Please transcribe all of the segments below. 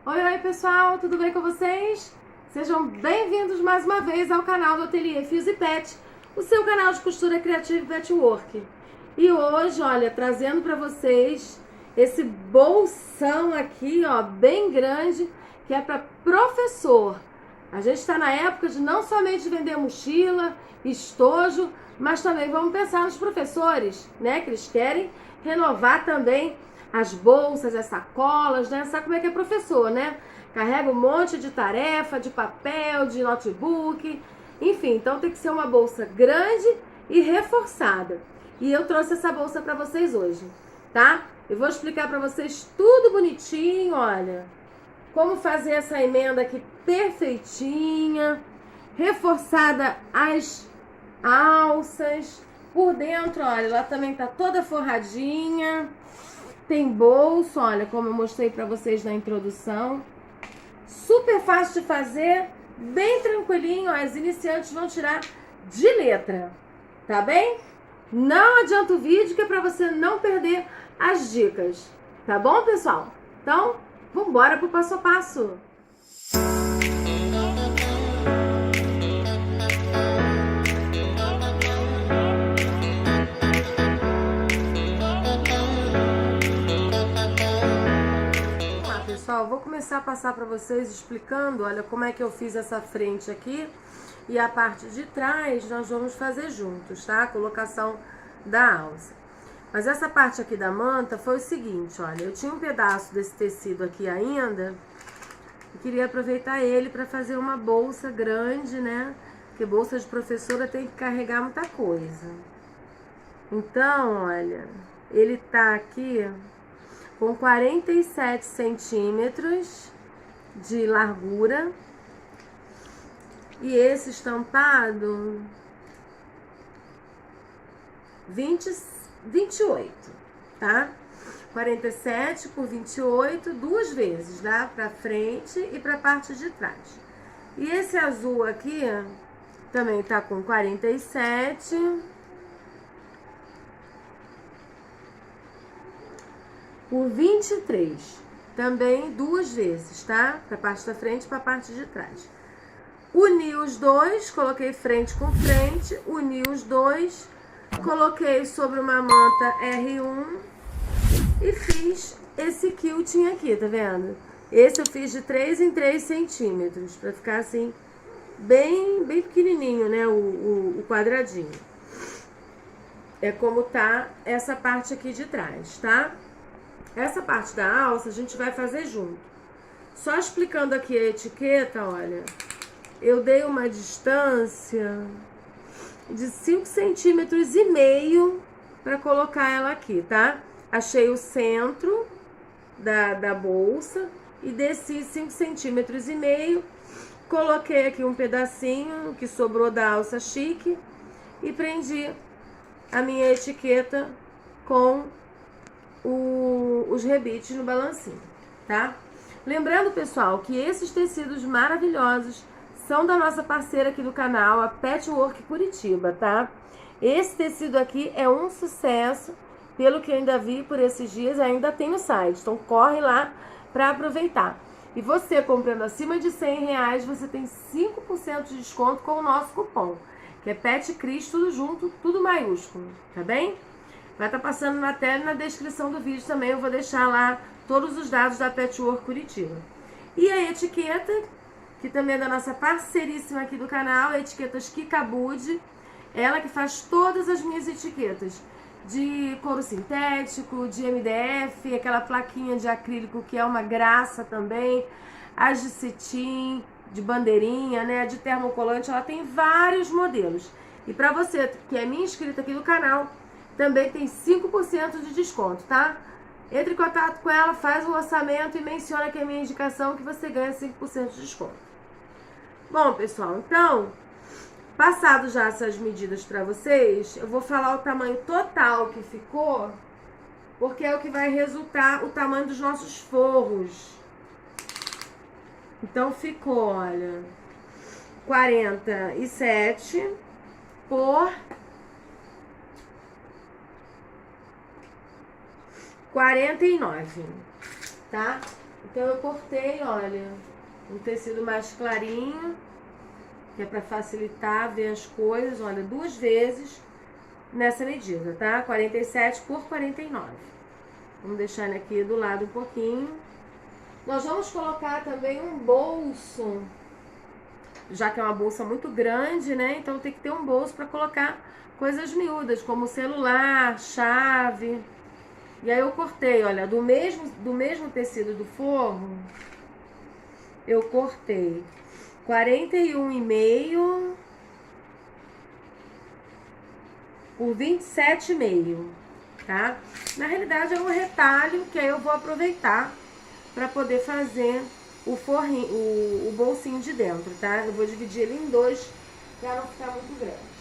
Oi, pessoal, tudo bem com vocês? Sejam bem-vindos mais uma vez ao canal do Ateliê Fios e Pet, o seu canal de costura criativa e patchwork. E hoje, olha, trazendo para vocês esse bolsão aqui, ó, bem grande, que é para professor. A gente está na época de não somente vender mochila, estojo, mas também vamos pensar nos professores, né? Que eles querem renovar também as bolsas, as sacolas, né? Sabe como é que é professor, né? Carrega um monte de tarefa, de papel, de notebook, enfim, então tem que ser uma bolsa grande e reforçada. E eu trouxe essa bolsa para vocês hoje, tá? Eu vou explicar para vocês tudo bonitinho, olha, como fazer essa emenda aqui perfeitinha, reforçada as alças, por dentro, olha, ela também tá toda forradinha. Tem bolso, olha, como eu mostrei pra vocês na introdução. Super fácil de fazer, bem tranquilinho, ó, as iniciantes vão tirar de letra, tá bem? Não adianta o vídeo que é pra você não perder as dicas, tá bom, pessoal? Então, vambora pro passo a passo. Pessoal, vou começar a passar para vocês explicando, olha, como é que eu fiz essa frente aqui e a parte de trás nós vamos fazer juntos, tá? A colocação da alça. Mas essa parte aqui da manta foi o seguinte, olha, eu tinha um pedaço desse tecido aqui ainda e queria aproveitar ele para fazer uma bolsa grande, né? Porque bolsa de professora tem que carregar muita coisa. Então, olha, ele tá aqui com 47 centímetros de largura e esse estampado 28, tá? 47 por 28, duas vezes, tá? Pra frente e pra parte de trás. E esse azul aqui também tá com 47 por 23, também duas vezes, tá? Pra parte da frente e pra parte de trás. Uni os dois, coloquei frente com frente, uni os dois, coloquei sobre uma manta R1 e fiz esse quilting aqui, tá vendo? Esse eu fiz de 3 em 3 centímetros, pra ficar assim, bem pequenininho, né? O quadradinho. É como tá essa parte aqui de trás, tá? Essa parte da alça a gente vai fazer junto. Só explicando aqui a etiqueta, olha, eu dei uma distância de 5,5 centímetros para colocar ela aqui, tá? Achei o centro da bolsa e desci 5,5 centímetros, coloquei aqui um pedacinho que sobrou da alça chique e prendi a minha etiqueta com os rebites no balancinho, tá? Lembrando, pessoal, que esses tecidos maravilhosos são da nossa parceira aqui do canal, a Patchwork Curitiba, tá? Esse tecido aqui é um sucesso, pelo que eu ainda vi por esses dias, ainda tem no site, então corre lá para aproveitar. E você comprando acima de R$100, você tem 5% de desconto com o nosso cupom, que é PetCris, tudo junto, tudo maiúsculo, tá bem? Vai estar passando na tela e na descrição do vídeo também. Eu vou deixar lá todos os dados da Patchwork Curitiba. E a etiqueta, que também é da nossa parceiríssima aqui do canal, a Etiquetas Kikabud. Ela que faz todas as minhas etiquetas de couro sintético, de MDF, aquela plaquinha de acrílico que é uma graça também, as de cetim, de bandeirinha, né, de termocolante. Ela tem vários modelos. E para você que é minha inscrita aqui do canal, também tem 5% de desconto, tá? Entre em contato com ela, faz um orçamento e menciona que é minha indicação que você ganha 5% de desconto. Bom, pessoal, então, passado já essas medidas pra vocês, eu vou falar o tamanho total que ficou, porque é o que vai resultar o tamanho dos nossos forros. Então, ficou, olha, 47 por 49, tá? Então eu cortei, olha, um tecido mais clarinho, que é para facilitar ver as coisas, olha, 2 vezes nessa medida, tá? 47 por 49. Vamos deixar ele aqui do lado um pouquinho. Nós vamos colocar também um bolso, já que é uma bolsa muito grande, né? Então tem que ter um bolso para colocar coisas miúdas, como celular, chave. E aí eu cortei, olha, do mesmo tecido do forro, eu cortei 41,5 por 27,5, tá? Na realidade é um retalho que aí eu vou aproveitar para poder fazer o forrinho, o bolsinho de dentro, tá? Eu vou dividir ele em 2 para não ficar muito grande.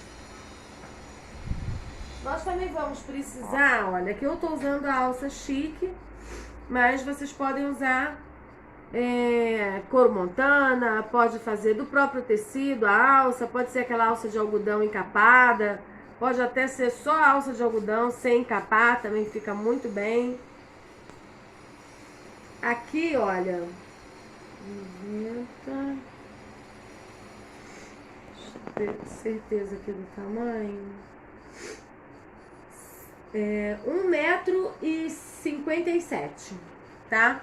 Nós também vamos precisar, olha, aqui eu tô usando a alça chique, mas vocês podem usar couro montana, pode fazer do próprio tecido a alça, pode ser aquela alça de algodão encapada, pode até ser só a alça de algodão sem encapar, também fica muito bem. Aqui, olha, 90, deixa eu ter certeza aqui do tamanho. 1,57 m, tá?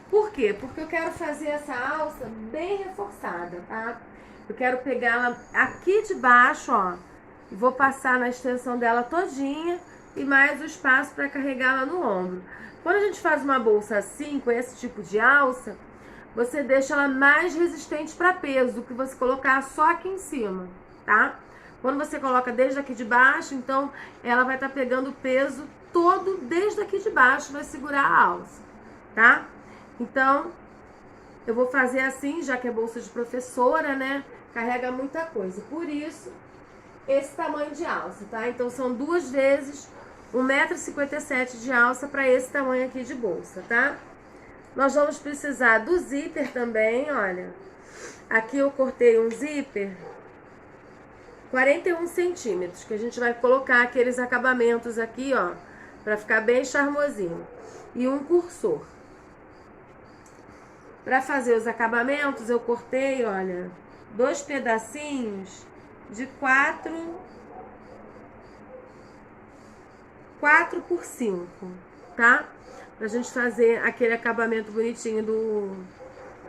Por quê? Porque eu quero fazer essa alça bem reforçada, tá? Eu quero pegá-la aqui de baixo, ó, e vou passar na extensão dela todinha e mais o espaço para carregá-la no ombro. Quando a gente faz uma bolsa assim, com esse tipo de alça, você deixa ela mais resistente para peso do que você colocar só aqui em cima, tá? Quando você coloca desde aqui de baixo, então ela vai estar pegando o peso todo desde aqui de baixo, vai segurar a alça, tá? Então, eu vou fazer assim, já que é bolsa de professora, né? Carrega muita coisa. Por isso, esse tamanho de alça, tá? Então, são 2 vezes 1,57 m de alça para esse tamanho aqui de bolsa, tá? Nós vamos precisar do zíper também, olha. Aqui eu cortei um zíper 41 centímetros, que a gente vai colocar aqueles acabamentos aqui, ó, pra ficar bem charmosinho. E um cursor. Pra fazer os acabamentos, eu cortei, olha, 2 pedacinhos de 4 por 5, tá? Pra gente fazer aquele acabamento bonitinho do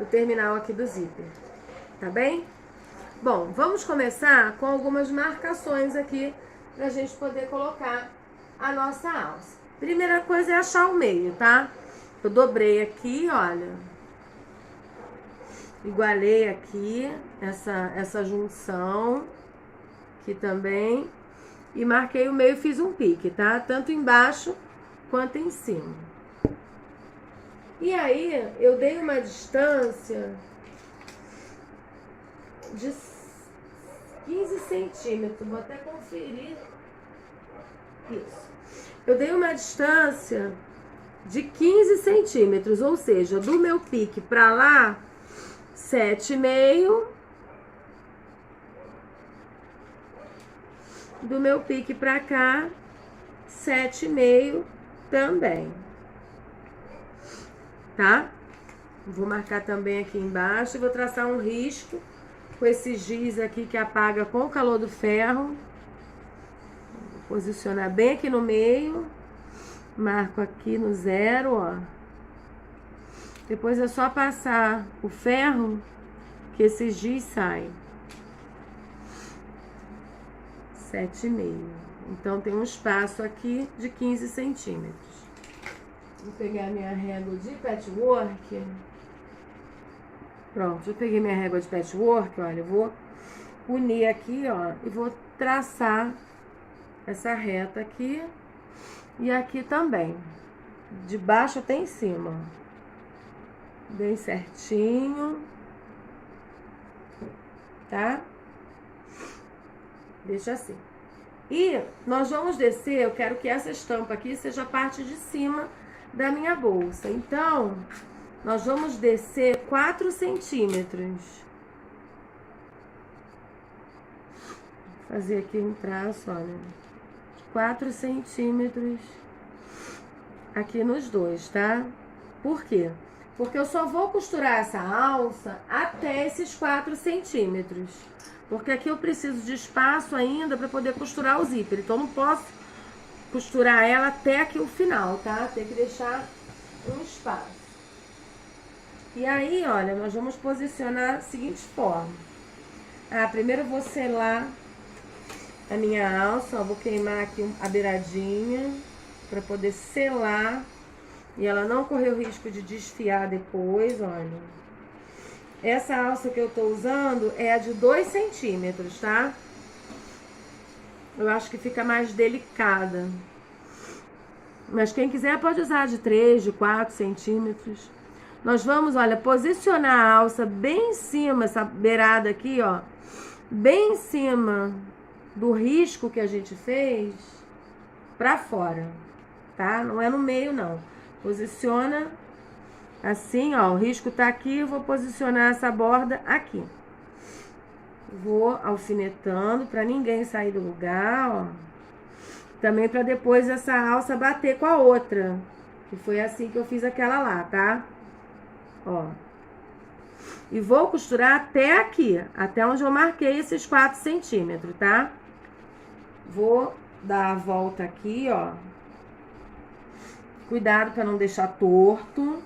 terminal aqui do zíper, tá bem? Bom, vamos começar com algumas marcações aqui pra gente poder colocar a nossa alça. Primeira coisa é achar o meio, tá? Eu dobrei aqui, olha. Igualei aqui essa junção aqui também. E marquei o meio e fiz um pique, tá? Tanto embaixo quanto em cima. E aí, eu dei uma distância de 15 centímetros, vou até conferir isso. Eu dei uma distância de 15 centímetros, ou seja, do meu pique pra lá, 7,5. Do meu pique pra cá, 7,5 também. Tá? Vou marcar também aqui embaixo e vou traçar um risco com esse giz aqui que apaga com o calor do ferro. Vou posicionar bem aqui no meio. Marco aqui no 0, ó. Depois é só passar o ferro que esse giz sai. 7,5. Então tem um espaço aqui de 15 centímetros. Vou pegar minha régua de patchwork. Pronto, eu peguei minha régua de patchwork, olha, eu vou unir aqui, ó, e vou traçar essa reta aqui e aqui também, de baixo até em cima, bem certinho, tá? Deixa assim. E nós vamos descer, eu quero que essa estampa aqui seja a parte de cima da minha bolsa. Então, nós vamos descer 4 centímetros. Vou fazer aqui um traço, olha. 4 centímetros aqui nos dois, tá? Por quê? Porque eu só vou costurar essa alça até esses 4 centímetros. Porque aqui eu preciso de espaço ainda para poder costurar o zíper. Então, não posso costurar ela até aqui o final, tá? Tem que deixar um espaço. E aí, olha, nós vamos posicionar da seguinte forma. Primeiro eu vou selar a minha alça, ó, vou queimar aqui a beiradinha para poder selar e ela não correr o risco de desfiar depois, olha. Essa alça que eu tô usando é a de 2 centímetros, tá? Eu acho que fica mais delicada. Mas quem quiser pode usar de 3, de 4 centímetros. Nós vamos, olha, posicionar a alça bem em cima, essa beirada aqui, ó. Bem em cima do risco que a gente fez pra fora, tá? Não é no meio, não. Posiciona assim, ó. O risco tá aqui, eu vou posicionar essa borda aqui. Vou alfinetando pra ninguém sair do lugar, ó. Também pra depois essa alça bater com a outra. Que foi assim que eu fiz aquela lá, tá? Ó. E vou costurar até aqui, até onde eu marquei esses 4 centímetros, tá? Vou dar a volta aqui, ó. Cuidado pra não deixar torto.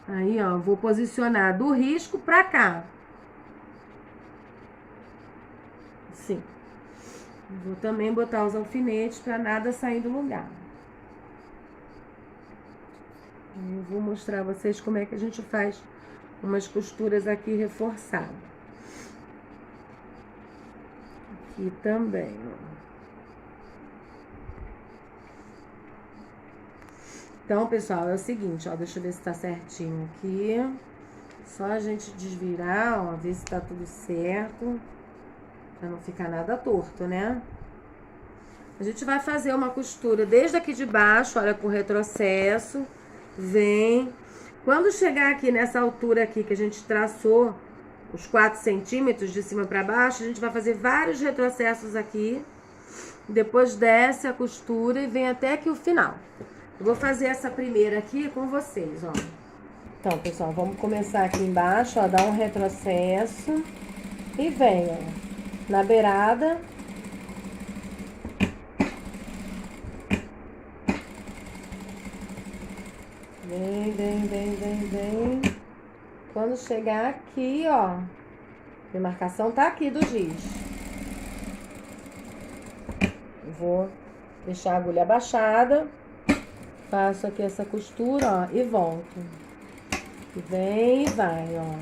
Aí, ó, vou posicionar do risco pra cá. Sim. Vou também botar os alfinetes pra nada sair do lugar. Eu vou mostrar a vocês como é que a gente faz umas costuras aqui reforçadas. Aqui também, ó. Então, pessoal, é o seguinte, ó, deixa eu ver se tá certinho aqui. Só a gente desvirar, ó, ver se tá tudo certo. Pra não ficar nada torto, né? A gente vai fazer uma costura desde aqui de baixo, olha, com retrocesso. Vem. Quando chegar aqui nessa altura aqui que a gente traçou, os 4 centímetros de cima pra baixo, a gente vai fazer vários retrocessos aqui. Depois desce a costura e vem até aqui o final. Eu vou fazer essa primeira aqui com vocês, ó. Então, pessoal, vamos começar aqui embaixo, ó, dar um retrocesso. E vem, ó. Na beirada. Vem. Quando chegar aqui, ó. A demarcação tá aqui do giz. Vou deixar a agulha abaixada. Faço aqui essa costura, ó, e volto. E vem e vai, ó.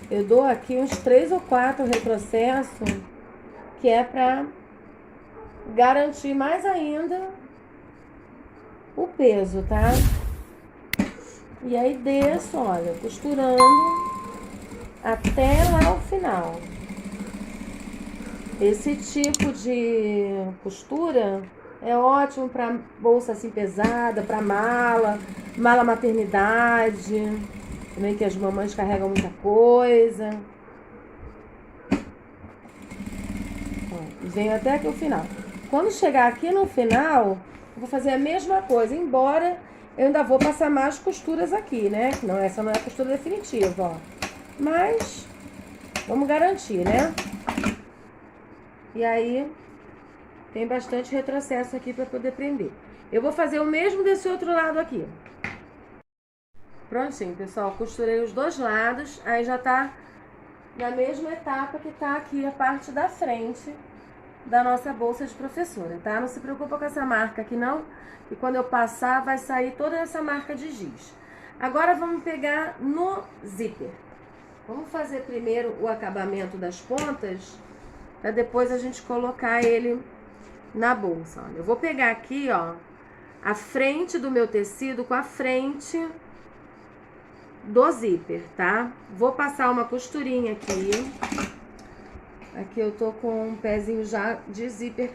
Eu dou aqui uns 3 ou 4 retrocessos, que é pra garantir mais ainda o peso, tá? E aí desço, olha, costurando até lá o final. Esse tipo de costura é ótimo para bolsa assim pesada, para mala maternidade, também que as mamães carregam muita coisa. Ó, venho até aqui o final. Quando chegar aqui no final, eu vou fazer a mesma coisa, embora eu ainda vou passar mais costuras aqui, né? Não, essa não é a costura definitiva, ó. Mas vamos garantir, né? E aí tem bastante retrocesso aqui para poder prender. Eu vou fazer o mesmo desse outro lado aqui. Prontinho, pessoal. Costurei os dois lados. Aí já tá na mesma etapa que tá aqui a parte da frente da nossa bolsa de professora, tá? Não se preocupa com essa marca aqui não, que quando eu passar vai sair toda essa marca de giz. Agora vamos pegar no zíper. Vamos fazer primeiro o acabamento das pontas, para depois a gente colocar ele na bolsa. Olha, eu vou pegar aqui, ó, a frente do meu tecido com a frente do zíper, tá? Vou passar uma costurinha aqui. Aqui eu tô com um pezinho já de zíper,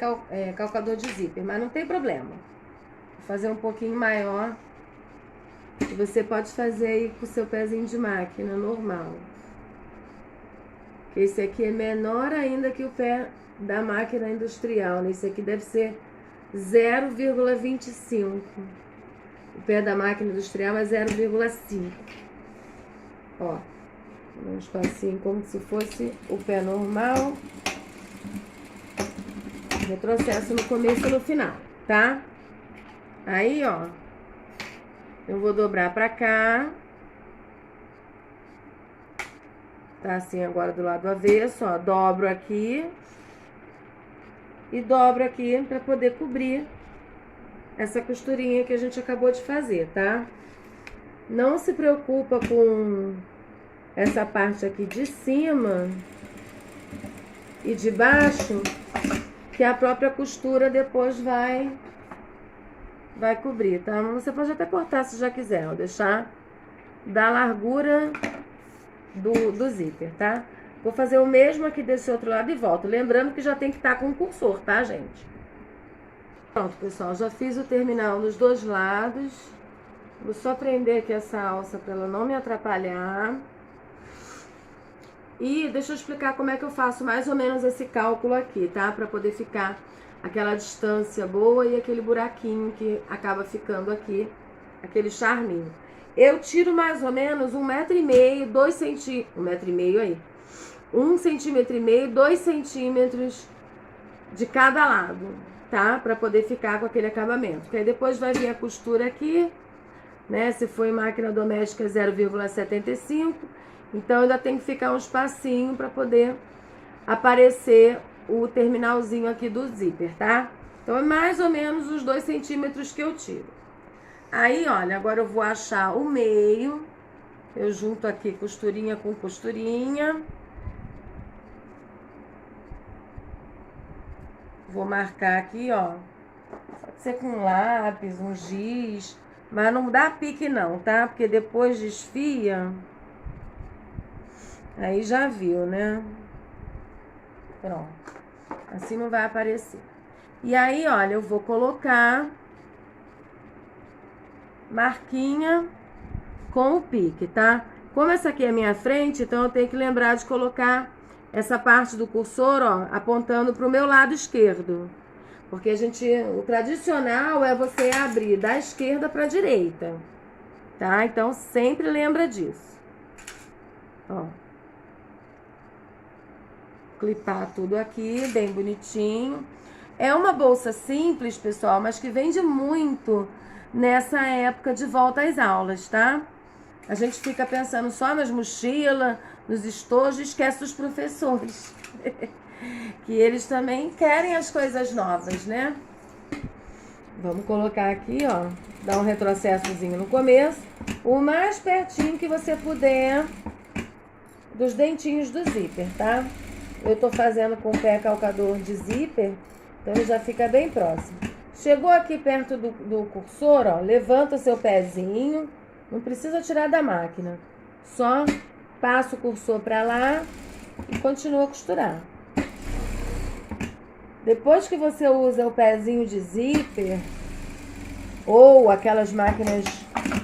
calcador de zíper, mas não tem problema. Vou fazer um pouquinho maior. E você pode fazer aí com o seu pezinho de máquina normal. Esse aqui é menor ainda que o pé da máquina industrial, né? Esse aqui deve ser 0,25. O pé da máquina industrial é 0,5. Ó, um espacinho como se fosse o pé normal. Retrocesso no começo e no final, tá? Aí, ó, eu vou dobrar pra cá. Tá assim agora do lado avesso, ó. Dobro aqui. E dobro aqui pra poder cobrir essa costurinha que a gente acabou de fazer, tá? Não se preocupa com essa parte aqui de cima e de baixo, que a própria costura depois vai cobrir, tá? Você pode até cortar se já quiser, ó, deixar da largura do zíper, tá? Vou fazer o mesmo aqui desse outro lado e volto. Lembrando que já tem que estar com o cursor, tá, gente? Pronto, pessoal, já fiz o terminal nos dois lados. Vou só prender aqui essa alça para ela não me atrapalhar. E deixa eu explicar como é que eu faço mais ou menos esse cálculo aqui, tá? Para poder ficar aquela distância boa e aquele buraquinho que acaba ficando aqui, aquele charminho. Eu tiro mais ou menos 1,5 m, 2 centímetros, 1,5 m aí. 1,5 cm, 2 centímetros de cada lado, tá? Pra poder ficar com aquele acabamento. Porque aí depois vai vir a costura aqui, né? Se for em máquina doméstica, 0,75. Então ainda tem que ficar um espacinho pra poder aparecer o terminalzinho aqui do zíper, tá? Então é mais ou menos os 2 centímetros que eu tiro. Aí, olha, agora eu vou achar o meio. Eu junto aqui costurinha com costurinha. Vou marcar aqui, ó. Pode ser com lápis, um giz. Mas não dá pique não, tá? Porque depois desfia. Aí já viu, né? Pronto. Assim não vai aparecer. E aí, olha, eu vou colocar marquinha com o pique, tá? Como essa aqui é a minha frente, então eu tenho que lembrar de colocar essa parte do cursor, ó, apontando pro meu lado esquerdo. Porque o tradicional é você abrir da esquerda pra direita, tá? Então sempre lembra disso. Ó. Clipar tudo aqui, bem bonitinho. É uma bolsa simples, pessoal, mas que vende muito nessa época de volta às aulas, tá? A gente fica pensando só nas mochilas, nos estojos e esquece dos professores. Que eles também querem as coisas novas, né? Vamos colocar aqui, ó, dar um retrocessozinho no começo, o mais pertinho que você puder dos dentinhos do zíper, tá? Eu tô fazendo com o pé calcador de zíper, então ele já fica bem próximo. Chegou aqui perto do cursor, ó, levanta o seu pezinho, não precisa tirar da máquina, só passa o cursor pra lá e continua a costurar. Depois que você usa o pezinho de zíper, ou aquelas máquinas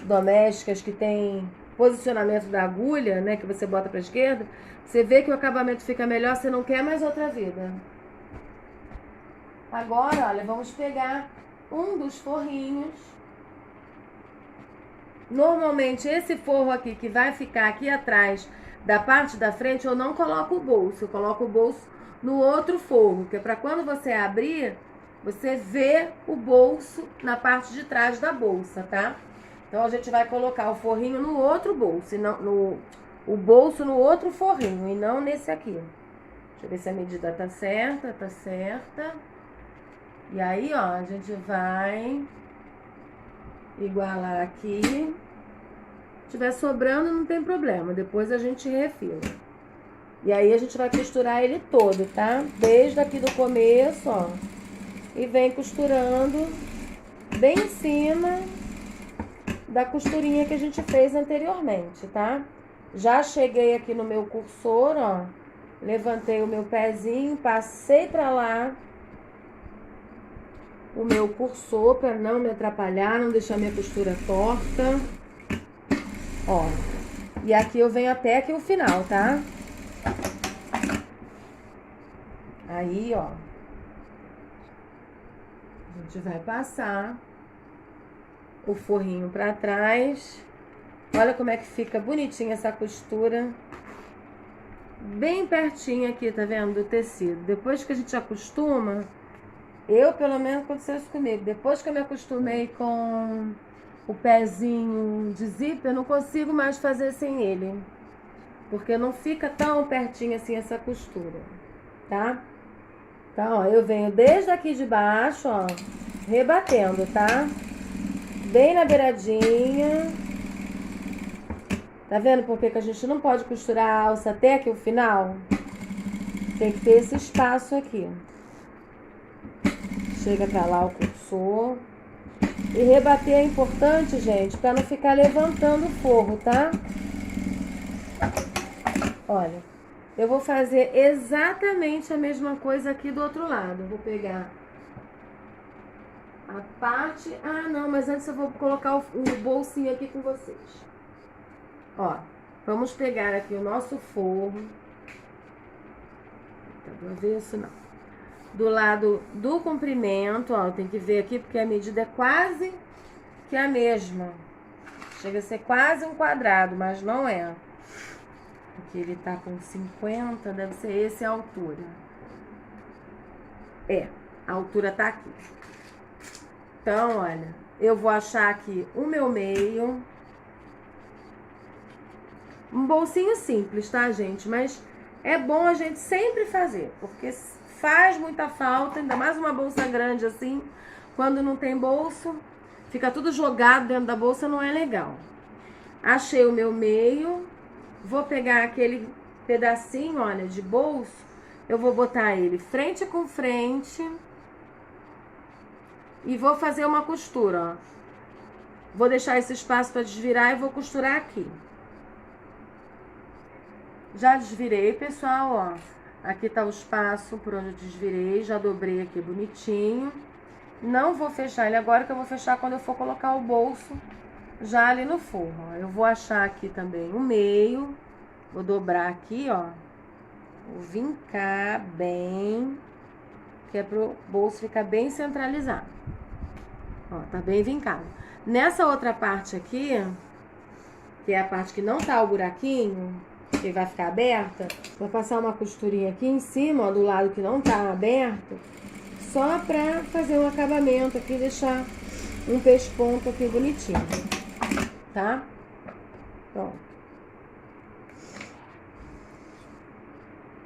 domésticas que tem posicionamento da agulha, né, que você bota pra esquerda, você vê que o acabamento fica melhor, você não quer mais outra vida. Agora, olha, vamos pegar um dos forrinhos. Normalmente esse forro aqui que vai ficar aqui atrás da parte da frente, eu não coloco o bolso, eu coloco o bolso no outro forro, que é para quando você abrir, você vê o bolso na parte de trás da bolsa, tá? Então a gente vai colocar o forrinho no outro bolso, e não, o bolso no outro forrinho, e não nesse aqui. Deixa eu ver se a medida tá certa, tá certa. E aí, ó, a gente vai igualar aqui. Se tiver sobrando, não tem problema, depois a gente refila. E aí a gente vai costurar ele todo, tá? Desde aqui do começo, ó. E vem costurando bem em cima da costurinha que a gente fez anteriormente, tá? Já cheguei aqui no meu cursor, ó. Levantei o meu pezinho, passei pra lá o meu cursor pra não me atrapalhar, não deixar minha costura torta. Ó. E aqui eu venho até aqui o final, tá? Aí, ó, a gente vai passar o forrinho pra trás. Olha como é que fica bonitinha essa costura. Bem pertinho aqui, tá vendo? Do tecido. Depois que a gente acostuma, eu pelo menos aconteceu isso comigo. Depois que eu me acostumei com o pezinho de zíper, eu não consigo mais fazer sem ele. Porque não fica tão pertinho assim essa costura, tá? Então, ó, eu venho desde aqui de baixo, ó, rebatendo, tá? Bem na beiradinha. Tá vendo por que a gente não pode costurar a alça até aqui o final? Tem que ter esse espaço aqui. Chega pra lá o cursor. E rebater é importante, gente, pra não ficar levantando o forro, tá? Olha, eu vou fazer exatamente a mesma coisa aqui do outro lado. Eu vou pegar a parte... Ah, não, mas antes eu vou colocar o bolsinho aqui com vocês. Ó, vamos pegar aqui o nosso forro. Tá do avesso, não. Do lado do comprimento, ó, tem que ver aqui porque a medida é quase que a mesma. Chega a ser quase um quadrado, mas não é. Aqui ele tá com 50, deve ser essa a altura. É, a altura tá aqui. Então, olha, eu vou achar aqui o meu meio. Um bolsinho simples, tá, gente? Mas é bom a gente sempre fazer, porque faz muita falta, ainda mais uma bolsa grande assim. Quando não tem bolso, fica tudo jogado dentro da bolsa, não é legal. Achei o meu meio. Vou pegar aquele pedacinho, olha, de bolso. Eu vou botar ele frente com frente. E vou fazer uma costura, ó. Vou deixar esse espaço para desvirar e vou costurar aqui. Já desvirei, pessoal, ó. Aqui tá o espaço por onde eu desvirei. Já dobrei aqui bonitinho. Não vou fechar ele agora, que eu vou fechar quando eu for colocar o bolso já ali no forro, ó. Eu vou achar aqui também o meio. Vou dobrar aqui, ó. Vou vincar bem, que é pro bolso ficar bem centralizado. Ó, tá bem vincado. Nessa outra parte aqui, que é a parte que não tá o buraquinho, que vai ficar aberta, vou passar uma costurinha aqui em cima, ó, do lado que não tá aberto, só pra fazer um acabamento aqui, deixar um pesponto aqui bonitinho, tá? Pronto.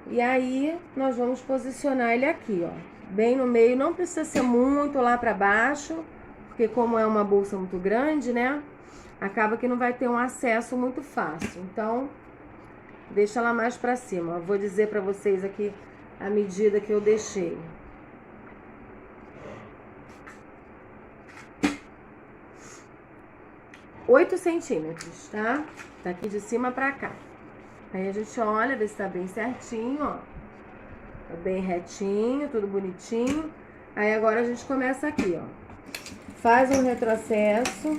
E aí, nós vamos posicionar ele aqui, ó, bem no meio. Não precisa ser muito lá pra baixo, porque como é uma bolsa muito grande, né, acaba que não vai ter um acesso muito fácil. Então, deixa ela mais pra cima. Eu vou dizer pra vocês aqui a medida que eu deixei. Oito centímetros, tá? Tá aqui de cima pra cá. Aí a gente olha, vê se tá bem certinho, ó. Tá bem retinho, tudo bonitinho. Aí agora a gente começa aqui, ó. Faz um retrocesso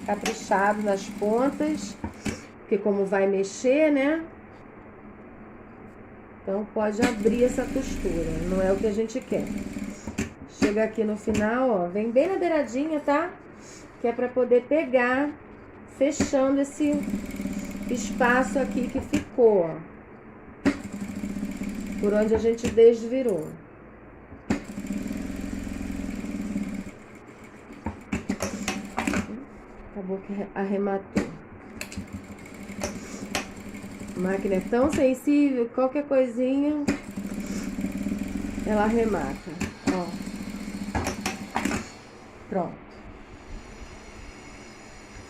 caprichado nas pontas, porque como vai mexer, né? Então pode abrir essa costura, não é o que a gente quer. Chega aqui no final, ó, vem bem na beiradinha, tá? Que é pra poder pegar, fechando esse espaço aqui que ficou, ó, por onde a gente desvirou. Acabou que arrematou. A máquina é tão sensível, qualquer coisinha ela arremata, ó. Pronto.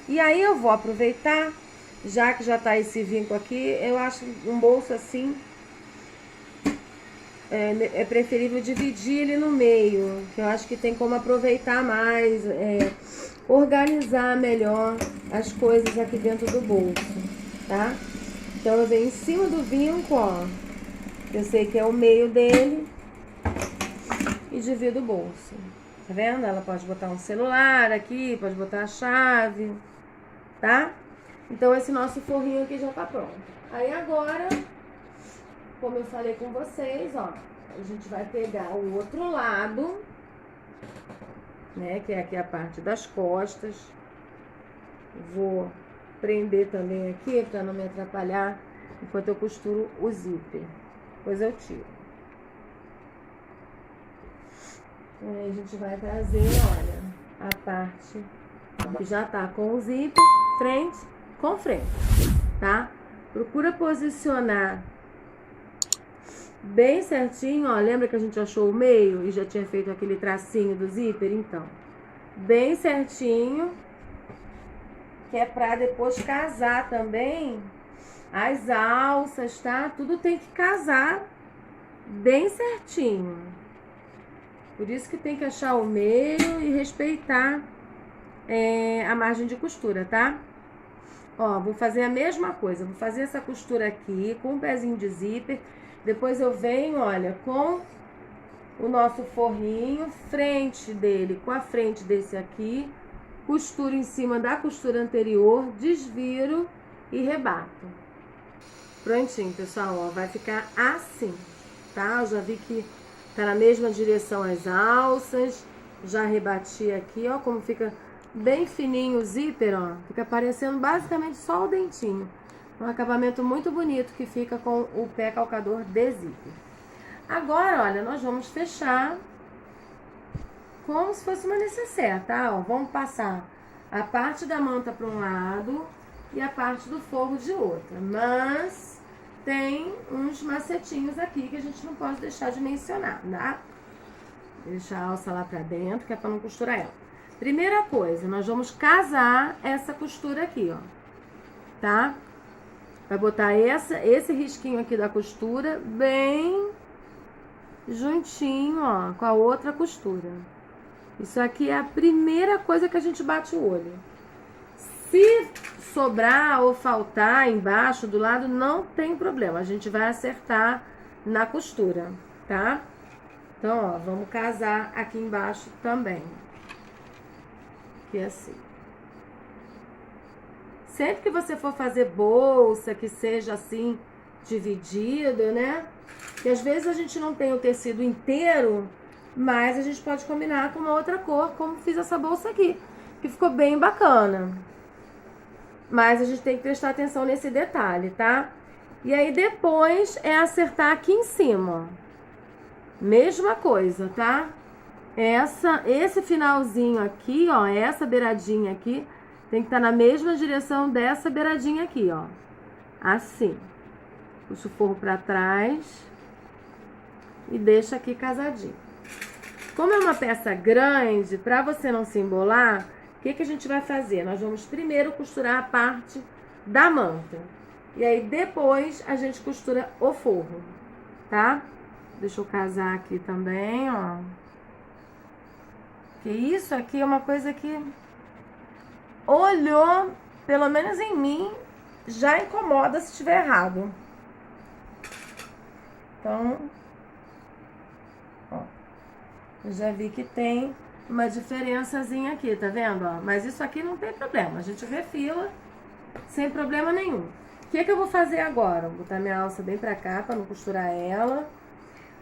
E aí eu vou aproveitar, já que já tá esse vinco aqui, eu acho um bolso assim, é preferível dividir ele no meio, que eu acho que tem como aproveitar mais, organizar melhor as coisas aqui dentro do bolso, tá? Então eu venho em cima do vinco, ó, eu sei que é o meio dele, e divido o bolso, tá vendo? Ela pode botar um celular aqui, pode botar a chave, tá? Então esse nosso forrinho aqui já tá pronto. Aí agora, como eu falei com vocês, ó, a gente vai pegar o outro lado, né, que é aqui a parte das costas. Vou prender também aqui para não me atrapalhar enquanto eu costuro o zíper. Depois eu tiro. Aí a gente vai trazer, olha, a parte que já tá com o zíper, frente com frente, tá? Procura posicionar bem certinho, ó. Lembra que a gente achou o meio e já tinha feito aquele tracinho do zíper? Então, bem certinho, que é pra depois casar também as alças, tá? Tudo tem que casar bem certinho. Por isso que tem que achar o meio e respeitar a margem de costura, tá? Ó, vou fazer a mesma coisa. Vou fazer essa costura aqui com um pezinho de zíper. Depois eu venho, olha, com o nosso forrinho, frente dele com a frente desse aqui. Costuro em cima da costura anterior, desviro e rebato. Prontinho, pessoal, ó, vai ficar assim, tá? Eu já vi que tá na mesma direção as alças. Já rebati aqui, ó, como fica bem fininho o zíper, ó. Fica parecendo basicamente só o dentinho. Um acabamento muito bonito que fica com o pé calcador de zíper. Agora, olha, nós vamos fechar como se fosse uma necessaire, tá? Ó, vamos passar a parte da manta para um lado e a parte do forro de outra. Mas tem uns macetinhos aqui que a gente não pode deixar de mencionar, tá? Deixa a alça lá pra dentro, que é pra não costurar ela. Primeira coisa, nós vamos casar essa costura aqui, ó. Tá? Vai botar esse risquinho aqui da costura bem juntinho, ó, com a outra costura. Isso aqui é a primeira coisa que a gente bate o olho. Se sobrar ou faltar embaixo, do lado, não tem problema. A gente vai acertar na costura, tá? Então, ó, vamos casar aqui embaixo também. Que é assim. Sempre que você for fazer bolsa, que seja assim, dividido, né? Que às vezes a gente não tem o tecido inteiro, mas a gente pode combinar com uma outra cor, como fiz essa bolsa aqui, que ficou bem bacana. Mas a gente tem que prestar atenção nesse detalhe, tá? E aí depois é acertar aqui em cima, ó. Mesma coisa, tá? Esse finalzinho aqui, ó, essa beiradinha aqui, tem que estar na mesma direção dessa beiradinha aqui, ó. Assim. Puxa o forro pra trás e deixa aqui casadinho. Como é uma peça grande, pra você não se embolar, o que a gente vai fazer? Nós vamos primeiro costurar a parte da manta. E aí depois a gente costura o forro, tá? Deixa eu casar aqui também, ó. Que isso aqui é uma coisa que olhou, pelo menos em mim, já incomoda se estiver errado. Então, ó, eu já vi que tem uma diferençazinha aqui, tá vendo? Ó? Mas isso aqui não tem problema, a gente refila sem problema nenhum. O que eu vou fazer agora? Vou botar minha alça bem pra cá pra não costurar ela.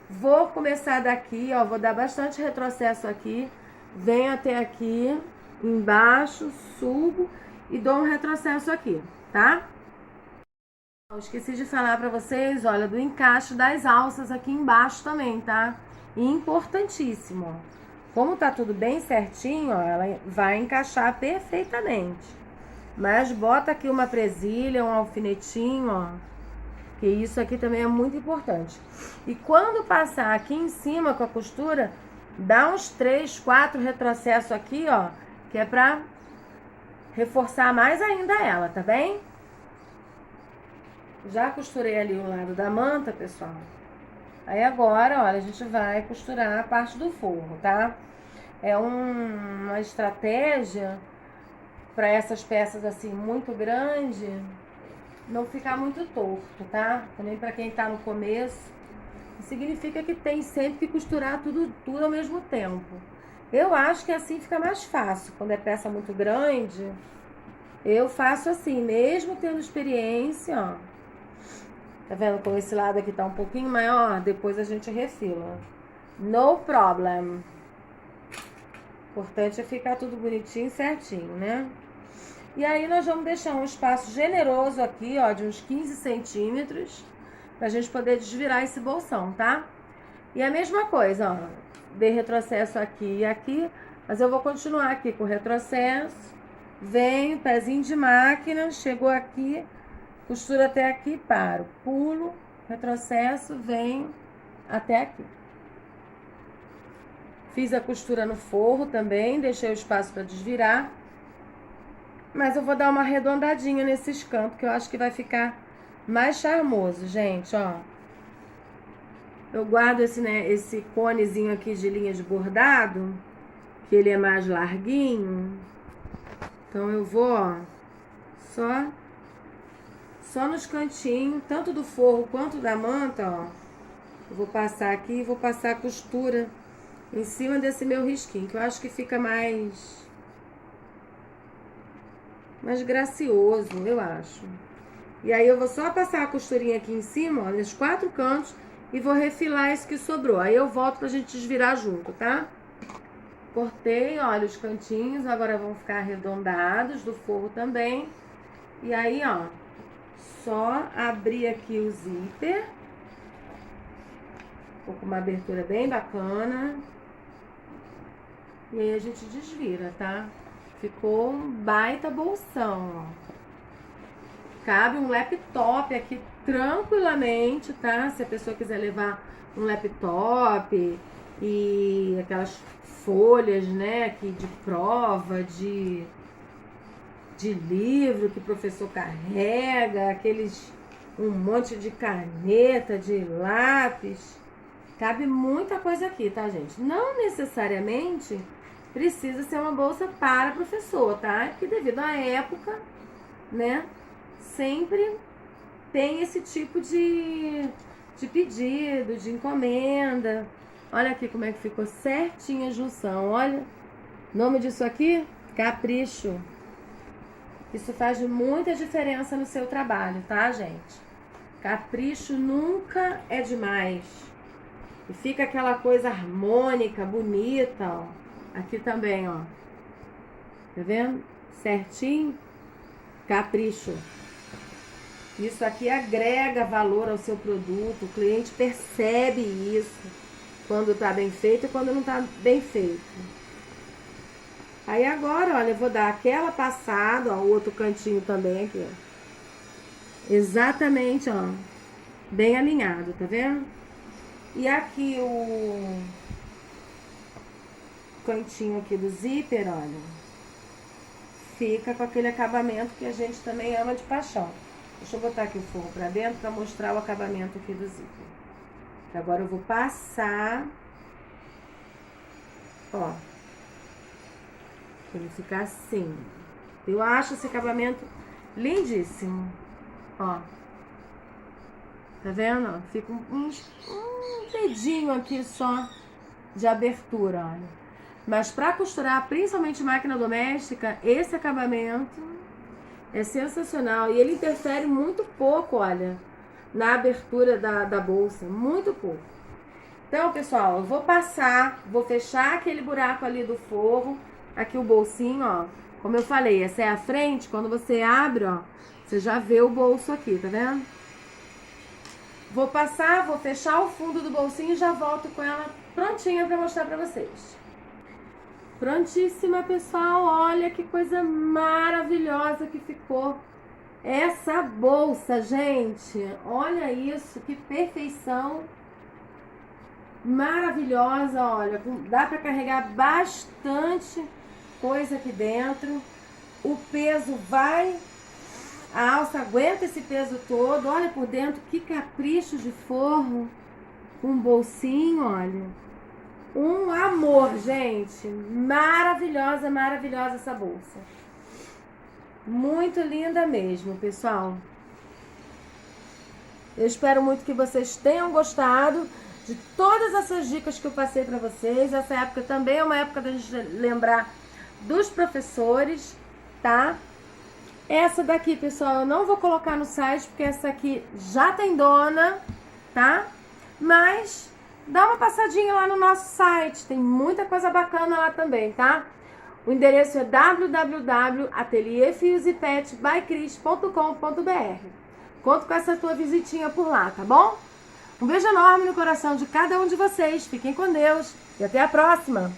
Vou começar daqui, ó, vou dar bastante retrocesso aqui. Venho até aqui, embaixo, subo e dou um retrocesso aqui, tá? Eu esqueci de falar pra vocês, olha, do encaixe das alças aqui embaixo também, tá? Importantíssimo, ó. Como tá tudo bem certinho, ó, ela vai encaixar perfeitamente. Mas bota aqui uma presilha, um alfinetinho, ó. Que isso aqui também é muito importante. E quando passar aqui em cima com a costura, dá uns 3, 4 retrocessos aqui, ó, que é pra reforçar mais ainda ela, tá bem? Já costurei ali o lado da manta, pessoal. Aí agora, olha, a gente vai costurar a parte do forro, tá? É uma estratégia para essas peças assim muito grande não ficar muito torto, tá? Também para quem tá no começo. Significa que tem sempre que costurar tudo ao mesmo tempo. Eu acho que assim fica mais fácil. Quando é peça muito grande, eu faço assim, mesmo tendo experiência, ó. Tá vendo como esse lado aqui tá um pouquinho maior? Depois a gente refila. No problem. O importante é ficar tudo bonitinho, certinho, né? E aí nós vamos deixar um espaço generoso aqui, ó, de uns 15 centímetros, pra gente poder desvirar esse bolsão, tá? E a mesma coisa, ó, dei retrocesso aqui e aqui, mas eu vou continuar aqui com o retrocesso, venho, pezinho de máquina, chegou aqui, costura até aqui, paro, pulo, retrocesso, venho até aqui. Fiz a costura no forro também, deixei o espaço para desvirar. Mas eu vou dar uma arredondadinha nesses cantos, que eu acho que vai ficar mais charmoso, gente, ó. Eu guardo esse conezinho aqui de linha de bordado, que ele é mais larguinho. Então eu vou, ó, só nos cantinhos, tanto do forro quanto da manta, ó. Eu vou passar aqui e vou passar a costura em cima desse meu risquinho, que eu acho que fica mais gracioso, eu acho. E aí eu vou só passar a costurinha aqui em cima, ó, nos 4 cantos, e vou refilar esse que sobrou. Aí eu volto pra gente desvirar junto, tá? Cortei, olha, os cantinhos, agora vão ficar arredondados, do forro também. E aí, ó, só abrir aqui o zíper. Ficou com uma abertura bem bacana. E aí a gente desvira, tá? Ficou um baita bolsão, ó. Cabe um laptop aqui tranquilamente, tá? Se a pessoa quiser levar um laptop e aquelas folhas, né, aqui de prova, de livro que o professor carrega, um monte de caneta, de lápis. Cabe muita coisa aqui, tá, gente? Não necessariamente precisa ser uma bolsa para professor, tá? Porque devido à época, né, sempre tem esse tipo de pedido, de encomenda. Olha aqui como é que ficou certinha a junção, olha. Nome disso aqui? Capricho. Isso faz muita diferença no seu trabalho, tá, gente? Capricho nunca é demais. E fica aquela coisa harmônica, bonita, ó. Aqui também, ó. Tá vendo? Certinho. Capricho. Isso aqui agrega valor ao seu produto. O cliente percebe isso. Quando tá bem feito e quando não tá bem feito. Aí agora, olha, eu vou dar aquela passada, ó. O outro cantinho também aqui, ó. Exatamente, ó. Bem alinhado, tá vendo? E aqui o cantinho aqui do zíper, olha, fica com aquele acabamento que a gente também ama de paixão. Deixa eu botar aqui o forro pra dentro pra mostrar o acabamento aqui do zíper. Agora eu vou passar, ó, pra ele ficar assim. Eu acho esse acabamento lindíssimo, ó. Tá vendo? Ó, fica um dedinho aqui só de abertura, olha. Mas para costurar, principalmente máquina doméstica, esse acabamento é sensacional. E ele interfere muito pouco, olha, na abertura da bolsa. Muito pouco. Então, pessoal, eu vou passar, vou fechar aquele buraco ali do forro. Aqui o bolsinho, ó. Como eu falei, essa é a frente. Quando você abre, ó, você já vê o bolso aqui, tá vendo? Vou passar, vou fechar o fundo do bolsinho e já volto com ela prontinha para mostrar para vocês. Prontíssima, pessoal. Olha que coisa maravilhosa que ficou essa bolsa, gente. Olha isso, que perfeição. Maravilhosa, olha. Dá para carregar bastante coisa aqui dentro. O peso vai... A alça aguenta esse peso todo. Olha por dentro, que capricho de forro. Um bolsinho, olha. Um amor, gente. Maravilhosa, maravilhosa essa bolsa. Muito linda mesmo, pessoal. Eu espero muito que vocês tenham gostado de todas essas dicas que eu passei para vocês. Essa época também é uma época da gente lembrar dos professores, tá? Essa daqui, pessoal, eu não vou colocar no site, porque essa aqui já tem dona, tá? Mas dá uma passadinha lá no nosso site, tem muita coisa bacana lá também, tá? O endereço é www.atelierfiosepetbycris.com.br. Conto com essa tua visitinha por lá, tá bom? Um beijo enorme no coração de cada um de vocês. Fiquem com Deus e até a próxima!